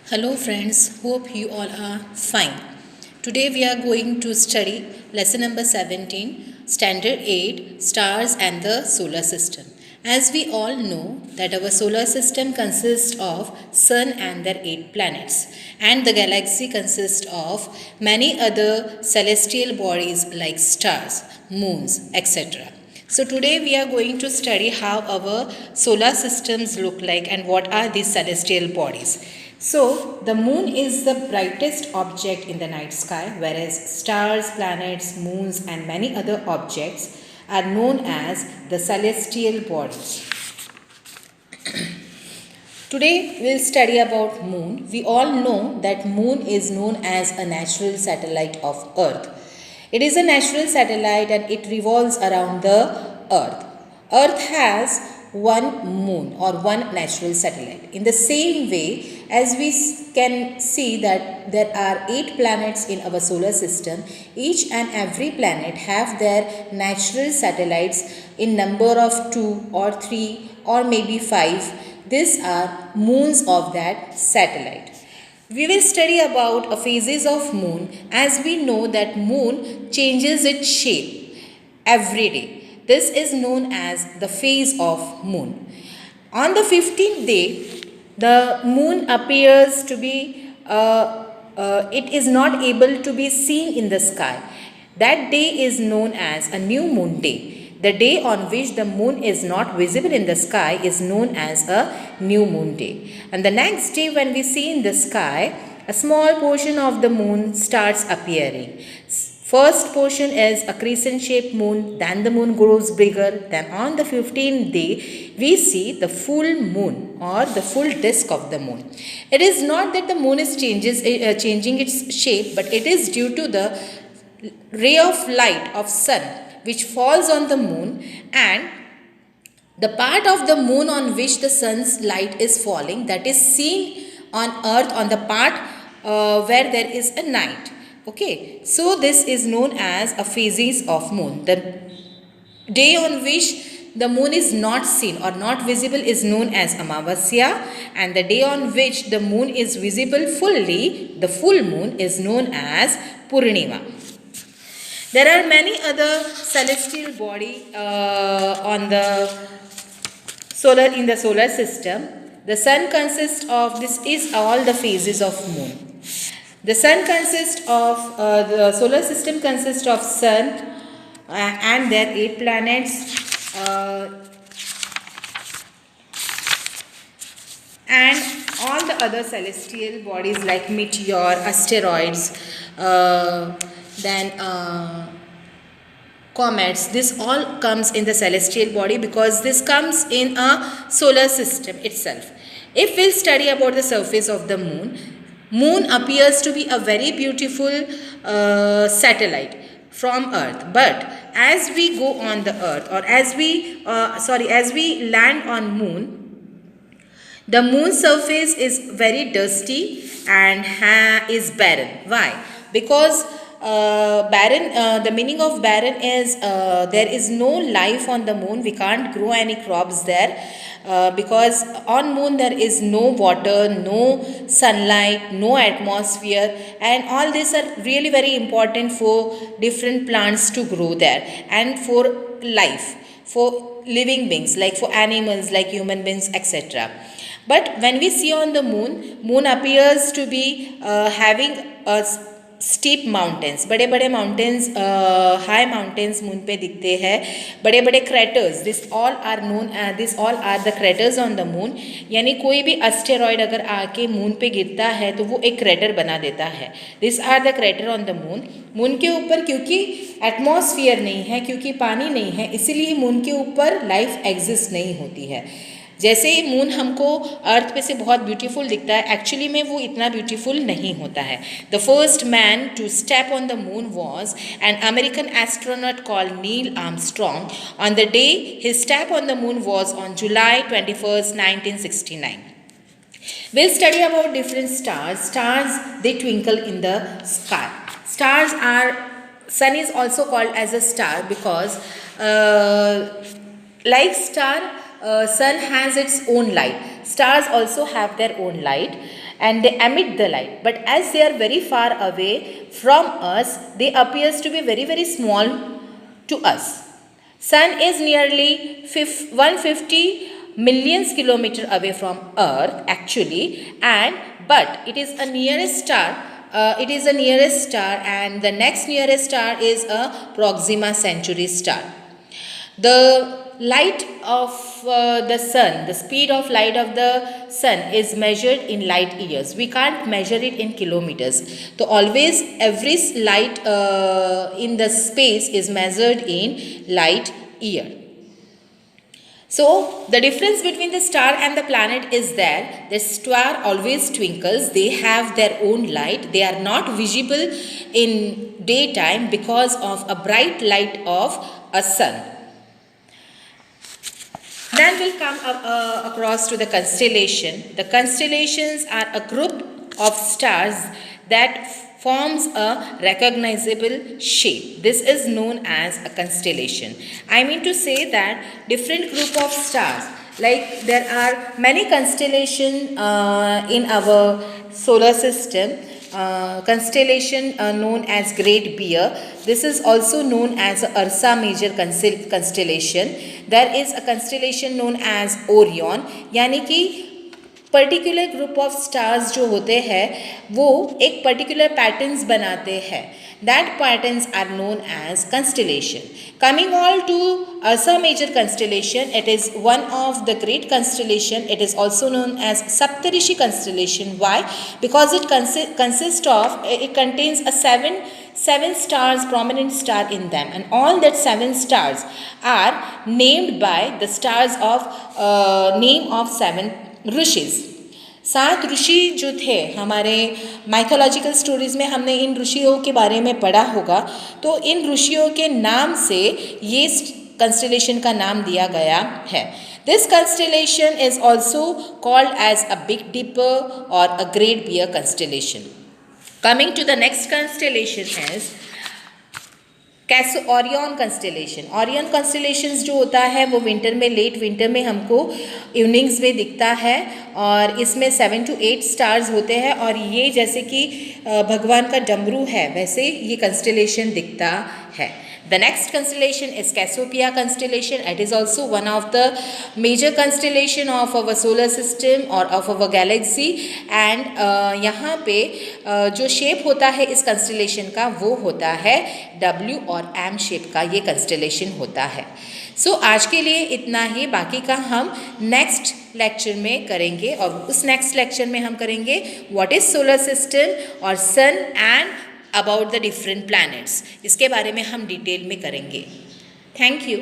Hello friends, hope you all are fine. Today we are going to study lesson number 17, standard 8, stars and the solar system. As we all know that our solar system consists of sun and their 8 planets, and the galaxy consists of many other celestial bodies like stars, moons, etc. So today we are going to study how our solar systems look like and what are these celestial bodies. So the moon is the brightest object in the night sky, whereas stars, planets, moons and many other objects are known as the celestial bodies. Today we'll study about moon. We all know that moon is known as a natural satellite of earth. It is a natural satellite and it revolves around the earth. Earth has one moon or one natural satellite. In the same way, as we can see that there are 8 planets in our solar system, each and every planet have their natural satellites in number of 2 or 3 or maybe 5. These are moons of that satellite. We will study about a phases of moon, as we know that moon changes its shape every day. This is known as the phase of moon. On the 15th day, the moon appears to be, it is not able to be seen in the sky. That day is known as a new moon day. The day on which the moon is not visible in the sky is known as a new moon day. And the next day when we see in the sky, a small portion of the moon starts appearing. First portion is a crescent shaped moon, then the moon grows bigger, then on the 15th day we see the full moon or the full disk of the moon. It is not that the moon is changing its shape, but it is due to the ray of light of sun which falls on the moon, and the part of the moon on which the sun's light is falling, that is seen on earth on the part where there is a night. Okay, so this is known as a phases of moon. The day on which the moon is not seen or not visible is known as Amavasya, and the day on which the moon is visible fully, the full moon, is known as Purnima. There are many other celestial body on the in the solar system. The sun consists of, this is all the phases of moon. The sun consists of, the solar system consists of sun and their 8 planets and all the other celestial bodies like meteor, asteroids, then comets. This all comes in the celestial body because this comes in a solar system itself. If we'll study about the surface of the moon, moon appears to be a very beautiful satellite from earth, but as we go on the earth, or as we land on moon, the moon's surface is very dusty and is barren. Why? Because the meaning of barren is there is no life on the moon. We can't grow any crops there because on moon there is no water, no sunlight, no atmosphere, and all these are really very important for different plants to grow there and for life, for living beings, like for animals like human beings, etc. But when we see on the moon appears to be having a steep mountains, बड़े बड़े mountains, high mountains moon पे दिखते हैं, बड़े बड़े craters. This all are known, this all are the craters on the moon. यानी कोई भी asteroid अगर आके moon पे गिरता है तो वो एक crater बना देता है. These are the crater on the moon. moon के ऊपर क्योंकि atmosphere नहीं है, क्योंकि पानी नहीं है, इसीलिए moon के ऊपर life exist नहीं होती है. जैसे मून हमको अर्थ पे से बहुत ब्यूटीफुल दिखता है, एक्चुअली में वो इतना ब्यूटीफुल नहीं होता है. The first man to step on the moon was an American astronaut called Neil Armstrong. On the day his step on the moon was on July 21st, 1969. We'll study about different stars. Stars, they twinkle in the sky. Stars are, sun is also called as a star because like star, sun has its own light. Stars also have their own light, and they emit the light. But as they are very far away from us, they appears to be very, very small to us. Sun is nearly 150 millions kilometer away from Earth actually, and but it is a nearest star. And the next nearest star is a Proxima Centauri star. The light of the sun, the speed of light of the sun is measured in light years. We can't measure it in kilometers. So always every light in the space is measured in light year. So the difference between the star and the planet is that the star always twinkles. They have their own light. They are not visible in daytime because of a bright light of a sun. Then we'll come across to the constellation. The constellations are a group of stars that forms a recognizable shape. This is known as a constellation. I mean to say that different group of stars, like there are many constellations in our solar system. Constellation known as Great Bear. This is also known as Ursa Major constellation. There is a constellation known as Orion. यानी कि particular group of stars जो होते हैं वो एक particular patterns बनाते हैं. That patterns are known as constellation. Coming all to Ursa Major constellation, it is one of the great constellation. It is also known as Saptarishi constellation. Why? Because it contains a seven stars, prominent star in them, and all that 7 stars are named by the stars of name of 7 rishis. 7 ऋषि जो थे हमारे mythological stories में, हमने इन ऋषियों के बारे में पढ़ा होगा. तो इन ऋषियों के नाम से ये कंस्टेलेशन का नाम दिया गया है. This constellation is also called as a big dipper और a great bear constellation. Coming to the next constellation is Orion constellation. Orion constellations जो होता है वो विंटर में, लेट विंटर में हमको इवनिंग्स में दिखता है और इसमें 7 to 8 स्टार्स होते हैं और ये जैसे कि भगवान का डमरू है वैसे ये कंस्टेलेशन दिखता है. The next constellation is Cassiopeia constellation. It is also one of the major constellation of our solar system or of our galaxy. And यहाँ पे जो शेप होता है इस constellation का वो होता है W और M शेप का ये constellation होता है. So आज के लिए इतना ही. बाकी का हम नेक्स्ट लेक्चर में करेंगे और उस नेक्स्ट लेक्चर में हम करेंगे what is solar system और sun and about the different planets. इसके बारे में हम डिटेल में करेंगे. Thank you.